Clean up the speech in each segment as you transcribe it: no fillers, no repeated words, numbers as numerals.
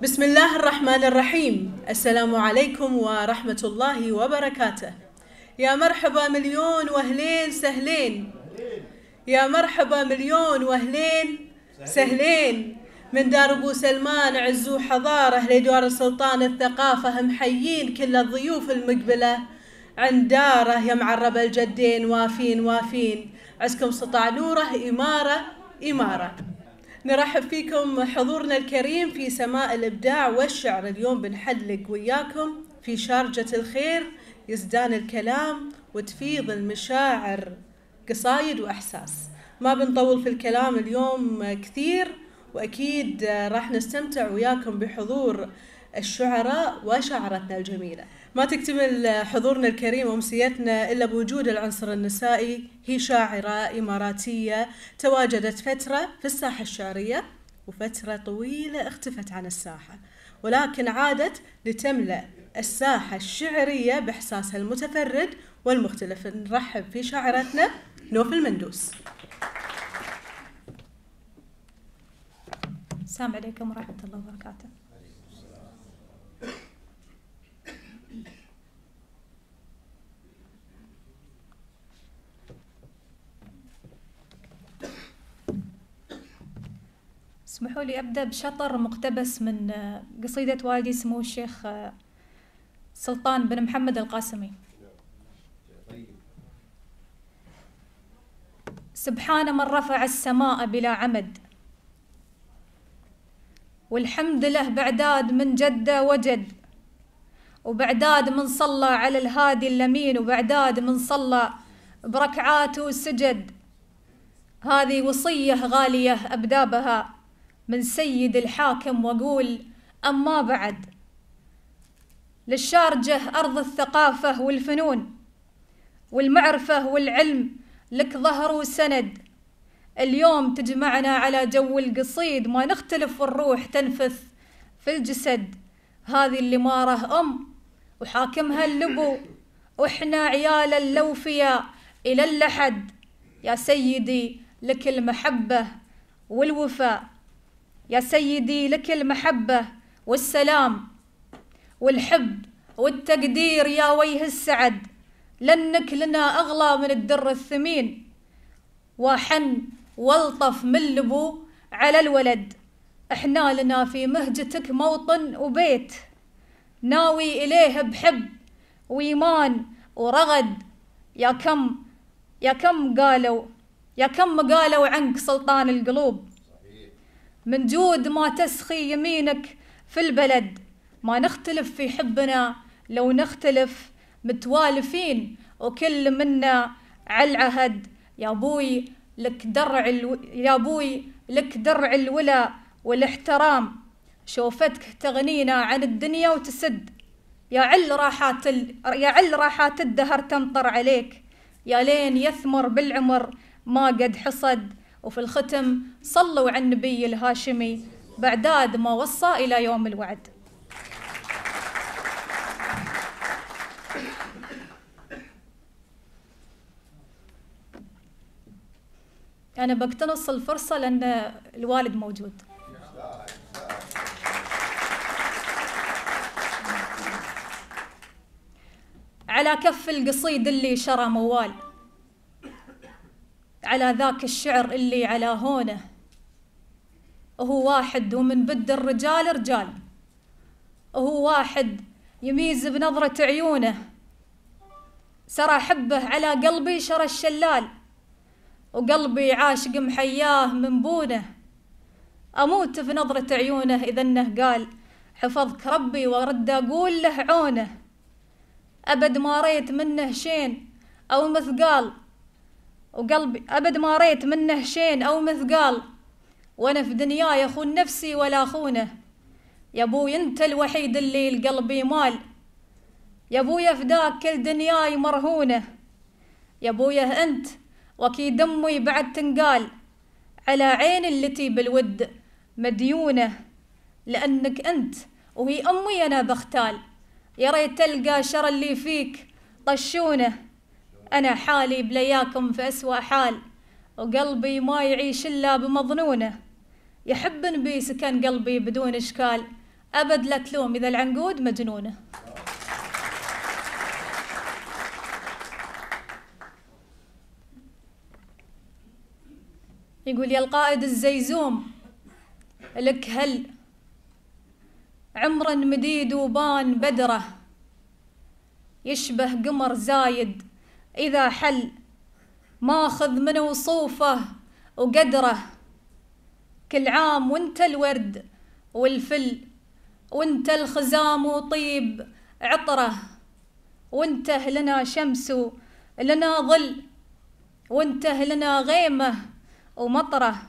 بسم الله الرحمن الرحيم. السلام عليكم ورحمة الله وبركاته. يا مرحبا مليون وأهلين سهلين، يا مرحبا مليون وأهلين سهلين. من دار أبو سلمان عز وحضارة لدار سلطان الثقافة، محيين كل الضيوف المقبلة عند داره. يا معرب الجدين وافين وافين، عزكم سطع نوره إمارة إمارة. نرحب فيكم حضورنا الكريم في سماء الإبداع والشعر. اليوم بنحلق وياكم في شارجة الخير، يزدان الكلام وتفيض المشاعر، قصايد وإحساس. ما بنطول في الكلام اليوم كثير، وأكيد راح نستمتع وياكم بحضور الشعراء وشعرتنا الجميلة. ما تكتمل حضورنا الكريم وأمسيتنا إلا بوجود العنصر النسائي. هي شاعرة إماراتية تواجدت فترة في الساحة الشعرية، وفترة طويلة اختفت عن الساحة، ولكن عادت لتملأ الساحة الشعرية بإحساسها المتفرد والمختلف. نرحب في شاعرتنا نوف المندوس. السلام عليكم ورحمة الله وبركاته. اسمحوا لي أبدأ بشطر مقتبس من قصيدة والدي سمو الشيخ سلطان بن محمد القاسمي. سبحان من رفع السماء بلا عمد، والحمد له بعداد من جدة وجد، وبعداد من صلى على الهادي اللمين، وبعداد من صلى بركعاته وسجد. هذه وصية غالية أبدأ بها من سيد الحاكم، وأقول أما بعد. للشارجة أرض الثقافة والفنون والمعرفة والعلم، لك ظهر وسند. اليوم تجمعنا على جو القصيد، ما نختلف والروح تنفث في الجسد. هذه الإمارة وحاكمها اللبو، وإحنا عيال اللوفية إلى اللحد. يا سيدي لك المحبة والوفاء، يا سيدي لك المحبة والسلام والحب والتقدير. يا ويه السعد لأنك لنا أغلى من الدر الثمين، وحن والطف من لبو على الولد. احنا لنا في مهجتك موطن وبيت، ناوي إليه بحب وإيمان ورغد. يا كم قالوا عنك سلطان القلوب، من جود ما تسخي يمينك في البلد. ما نختلف في حبنا، لو نختلف متوالفين، وكل منا على العهد. يا بوي لك درع الولا والاحترام، شوفتك تغنينا عن الدنيا وتسد. يا عل راحات الدهر تمطر عليك، يا لين يثمر بالعمر ما قد حصد. وفي الختم صلوا على النبي الهاشمي، بعداد ما وصى إلى يوم الوعد. أنا بقتنص الفرصة لأن الوالد موجود. على كف القصيد اللي شرى موال، على ذاك الشعر اللي على هونه. وهو واحد ومن بد الرجال رجال، وهو واحد يميز بنظرة عيونه. سرى حبه على قلبي شرى الشلال، وقلبي عاشق محياه من بونه. أموت في نظرة عيونه إذا إنه قال حفظك ربي، ورد أقول له عونه. أبد ما ريت منه شين أو مثقال، وقلبي أبد ما ريت منه شين أو مثقال، وأنا في دنياي أخون نفسي ولا أخونه. يا أبوي أنت الوحيد اللي القلبي مال، يا أبويا فداك كل دنياي مرهونة. يا أبويا أنت وأكيد أمي بعد تنقال، على عين التي بالود مديونة. لأنك أنت وهي أمي أنا بختال، يا ريت تلقى شر اللي فيك طشونه. أنا حالي بلياكم في أسوأ حال، وقلبي ما يعيش إلا بمظنونه. يحب نبي سكن قلبي بدون إشكال، أبد لا تلوم إذا العنقود مجنونة. يقول: يا القائد الزيزوم لك هل عمر مديد وبان بدره، يشبه قمر زايد إذا حل، ماخذ من وصوفه وقدره، كل عام وانت الورد والفل، وانت الخزام وطيب عطره، وانت لنا شمس لنا ظل، وانت لنا غيمه ومطره،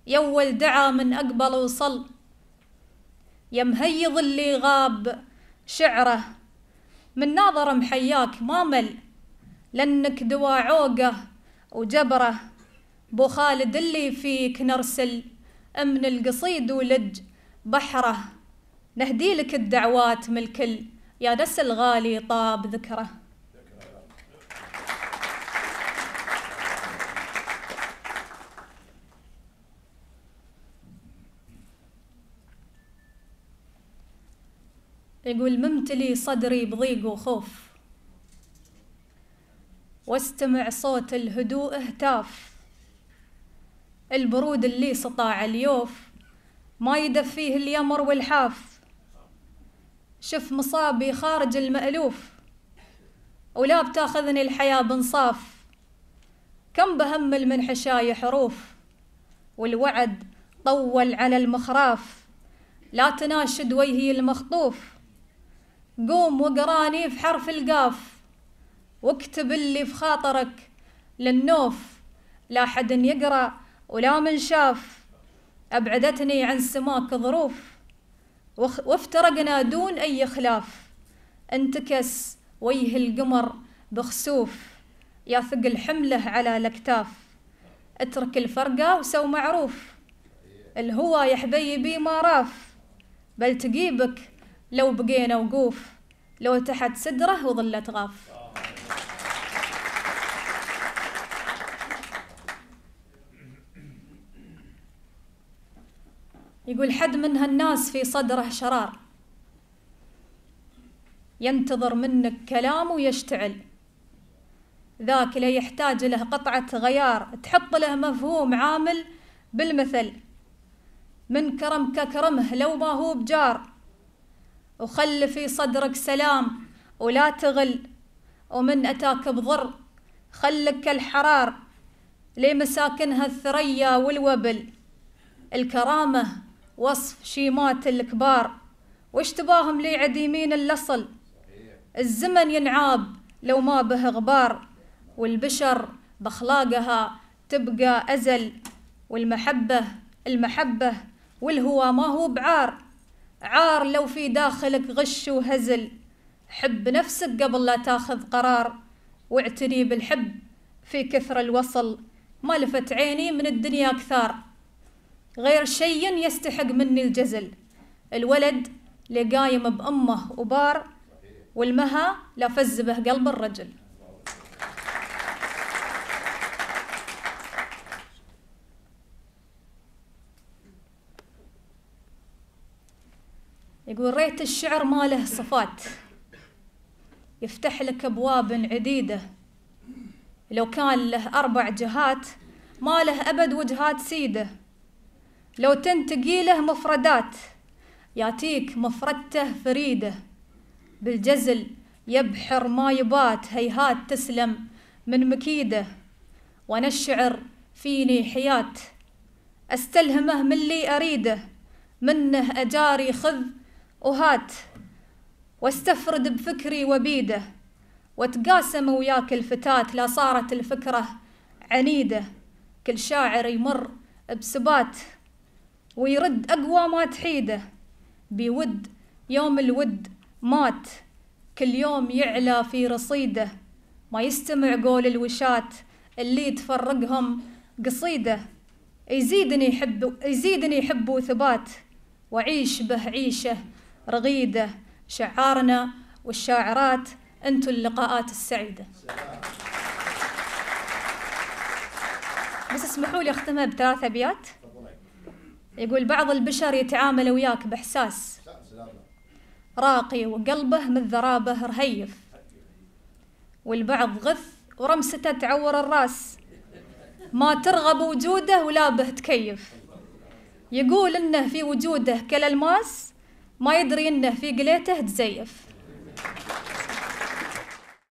يول دعا من أقبل وصل، يا مهيض اللي غاب شعره، من ناظر محياك ما مل، لأنك دوا عوقه وجبره، بو خالد اللي فيك نرسل، من القصيد ولج بحره، نهدي لك الدعوات من الكل، يا دس الغالي طاب ذكره. يقول: ممتلي صدري بضيق وخوف، واستمع صوت الهدوء اهتاف، البرود اللي سطاع اليوف، ما يدفيه اليمر والحاف، شف مصابي خارج المألوف، ولا بتاخذني الحياة بنصاف، كم بهمل من حشاي حروف، والوعد طول على المخراف، لا تناشد وجهي المخطوف، قوم وقراني في حرف القاف، واكتب اللي في خاطرك للنوف، لا حد يقرأ ولا من شاف، أبعدتني عن سماك ظروف، وافترقنا دون أي خلاف، انتكس وجه القمر بخسوف، يا ثقل حمله على الأكتاف، اترك الفرقة وسو معروف، الهوى يا حبيبي ما راف، بل تجيبك لو بقينا وقوف، لو تحت صدره وظلت غاف. يقول: حد من هالناس في صدره شرار، ينتظر منك كلام ويشتعل، ذاك لا يحتاج له قطعة غيار، تحط له مفهوم عامل بالمثل، من كرمك كرمه لو ما هو بجار، وخل في صدرك سلام ولا تغل، ومن أتاك بضر خلك الحرار، لمساكنها الثريا والوبل، الكرامة وصف شيمات الكبار، واشتباهم لي عديمين الأصل، الزمن ينعاب لو ما به غبار، والبشر بأخلاقها تبقى أزل، المحبة والهوى ما هو بعار، عار لو في داخلك غش وهزل، حب نفسك قبل لا تاخذ قرار، واعتني بالحب في كثر الوصل، ما لفت عيني من الدنيا كثار، غير شيء يستحق مني الجزل، الولد لقايم بأمه وبار، والمها لا فز به قلب الرجل. يقول: ريت الشعر ما له صفات، يفتح لك أبواب عديدة، لو كان له 4 جهات ما له أبد وجهات سيدة، لو تنتقي له مفردات ياتيك مفردته فريدة، بالجزل يبحر ما يبات، هيهات تسلم من مكيده، وانا الشعر فيني حياة، استلهمه من اللي أريده، منه أجاري خذ وهات، واستفرد بفكري وبيده، وتقاسم وياك الفتات، لا صارت الفكرة عنيدة، كل شاعر يمر بسبات، ويرد أقوى ما تحيده، بيود يوم الود مات، كل يوم يعلى في رصيده، ما يستمع قول الوشات اللي تفرقهم قصيده، يزيدني حب وثبات، وعيش به عيشه رغيده، شعارنا والشاعرات انتو اللقاءات السعيده. بس اسمحوا لي اختمها ب3 أبيات. يقول: بعض البشر يتعامل وياك بإحساس، راقي وقلبه من ذرابه رهيف، والبعض غث ورمسته تعور الراس، ما ترغب وجوده ولا به تكيف، يقول إنه في وجوده كالألماس، ما يدري إنه في قليته تزيف.